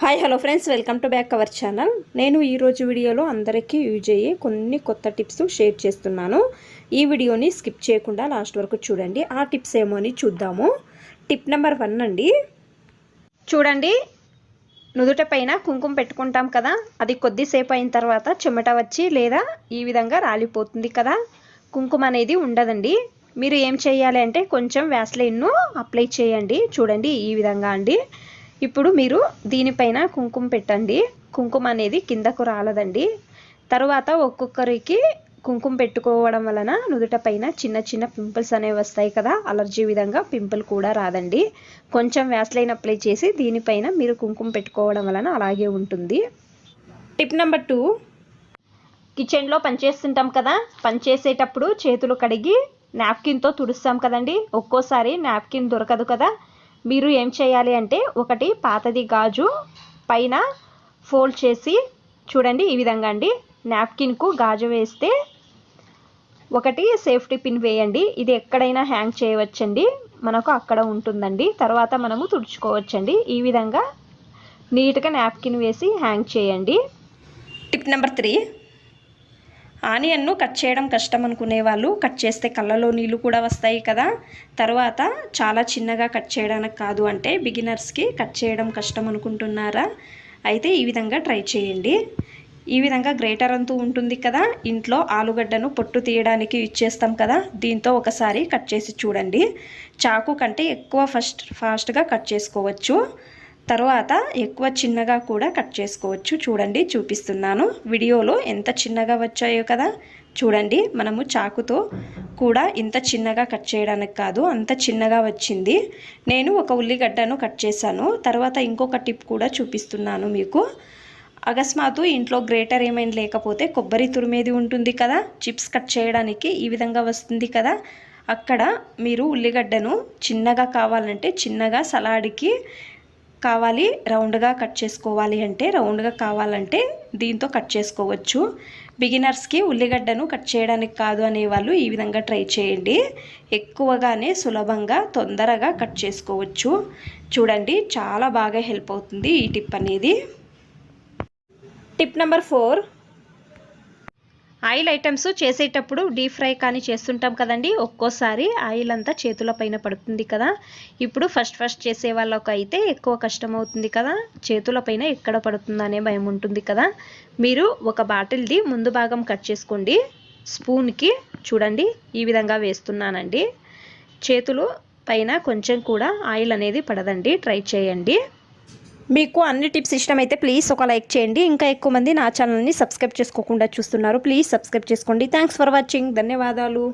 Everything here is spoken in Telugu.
Hi hello friends, welcome to back our channel. నేను ఈరోజు వీడియోలో అందరికీ యూజ్ అయ్యే కొన్ని కొత్త టిప్స్ షేర్ చేస్తున్నాను. ఈ వీడియోని స్కిప్ చేయకుండా లాస్ట్ వరకు చూడండి. ఆ టిప్స్ ఏమో అని చూద్దాము. టిప్ నెంబర్ 1 అండి. చూడండి, నుదుట పైన కుంకుమ పెట్టుకుంటాం కదా, అది కొద్దిసేపు అయిన తర్వాత చెమట వచ్చి లేదా ఈ విధంగా రాలిపోతుంది కదా, కుంకుమ అనేది ఉండదండి. మీరు ఏం చేయాలి అంటే కొంచెం వ్యాస్లైన్ను అప్లై చేయండి. చూడండి ఈ విధంగా అండి. ఇప్పుడు మీరు దీనిపైన కుంకుమ పెట్టండి. కుంకుమ అనేది కిందకు రాలదండి. తర్వాత ఒక్కొక్కరికి కుంకుమ పెట్టుకోవడం వలన నుదుట పైన చిన్న చిన్న పింపుల్స్ అనేవి వస్తాయి కదా, అలర్జీ విధంగా పింపుల్ కూడా రాదండి. కొంచెం వ్యాస్లైన్ అప్లై చేసి దీనిపైన మీరు కుంకుమ పెట్టుకోవడం వలన అలాగే ఉంటుంది. టిప్ నెంబర్ 2, కిచెన్లో పనిచేస్తుంటాం కదా, పనిచేసేటప్పుడు చేతులు కడిగి నాప్కిన్తో తుడుస్తాం కదండి. ఒక్కోసారి నాప్కిన్ దొరకదు కదా. మీరు ఏం చేయాలి అంటే ఒకటి పాతది గాజు పైన ఫోల్డ్ చేసి చూడండి ఈ విధంగా అండి, నాప్కిన్కు గాజు వేస్తే ఒకటి సేఫ్టీ పిన్ వేయండి. ఇది ఎక్కడైనా హ్యాంగ్ చేయవచ్చండి, మనకు అక్కడ ఉంటుందండి. తర్వాత మనము తుడుచుకోవచ్చండి. ఈ విధంగా నీట్గా నాప్కిన్ వేసి హ్యాంగ్ చేయండి. టిప్ నెంబర్ 3, ఆనియన్ను కట్ చేయడం కష్టం అనుకునే వాళ్ళు కట్ చేస్తే కళ్ళలో నీళ్ళు కూడా వస్తాయి కదా. తర్వాత చాలా చిన్నగా కట్ చేయడానికి కాదు అంటే బిగినర్స్కి కట్ చేయడం కష్టం అనుకుంటున్నారా, అయితే ఈ విధంగా ట్రై చేయండి. ఈ విధంగా గ్రేటర్ అంటూ ఉంటుంది కదా, ఇంట్లో ఆలుగడ్డను పొట్టు తీయడానికి యూజ్ చేస్తాం కదా, దీంతో ఒకసారి కట్ చేసి చూడండి. చాకు కంటే ఎక్కువ ఫాస్ట్గా కట్ చేసుకోవచ్చు. తర్వాత ఎక్కువ చిన్నగా కూడా కట్ చేసుకోవచ్చు. చూడండి చూపిస్తున్నాను, వీడియోలో ఎంత చిన్నగా వచ్చాయో కదా. చూడండి, మనము చాకుతో కూడా ఇంత చిన్నగా కట్ చేయడానికి కాదు, అంత చిన్నగా వచ్చింది. నేను ఒక ఉల్లిగడ్డను కట్ చేశాను. తర్వాత ఇంకొక టిప్ కూడా చూపిస్తున్నాను మీకు. అకస్మాత్తు ఇంట్లో గ్రేటర్ ఏమైనా లేకపోతే కొబ్బరి తురిమేది ఉంటుంది కదా, చిప్స్ కట్ చేయడానికి ఈ విధంగా వస్తుంది కదా, అక్కడ మీరు ఉల్లిగడ్డను చిన్నగా కావాలంటే చిన్నగా, సలాడ్కి కావాలి రౌండ్గా కట్ చేసుకోవాలి అంటే రౌండ్గా కావాలంటే దీంతో కట్ చేసుకోవచ్చు. బిగినర్స్కి ఉల్లిగడ్డను కట్ చేయడానికి కాదు అనేవాళ్ళు ఈ విధంగా ట్రై చేయండి. ఎక్కువగానే సులభంగా తొందరగా కట్ చేసుకోవచ్చు. చూడండి, చాలా బాగా హెల్ప్ అవుతుంది ఈ టిప్ అనేది. టిప్ నెంబర్ 4, ఆయిల్ ఐటమ్స్ చేసేటప్పుడు డీప్ ఫ్రై కానీ చేస్తుంటాం కదండి, ఒక్కోసారి ఆయిల్ అంతా చేతుల పైన పడుతుంది కదా. ఇప్పుడు ఫస్ట్ చేసే వాళ్ళకు అయితే ఎక్కువ కష్టం అవుతుంది కదా, చేతుల పైన ఎక్కడ పడుతుందనే భయం ఉంటుంది కదా. మీరు ఒక బాటిల్ది ముందు భాగం కట్ చేసుకోండి. స్పూన్కి చూడండి ఈ విధంగా వేస్తున్నానండి. చేతులు పైన కొంచెం కూడా ఆయిల్ అనేది పడదండి. ట్రై చేయండి. మీకు అన్ని టిప్స్ ఇష్టమైతే ప్లీజ్ ఒక లైక్ చేయండి. ఇంకా ఎక్కువ మంది నా ఛానల్ని సబ్స్క్రైబ్ చేసుకోకుండా చూస్తున్నారు, ప్లీజ్ సబ్స్క్రైబ్ చేసుకోండి. Thanks for watching. ధన్యవాదాలు.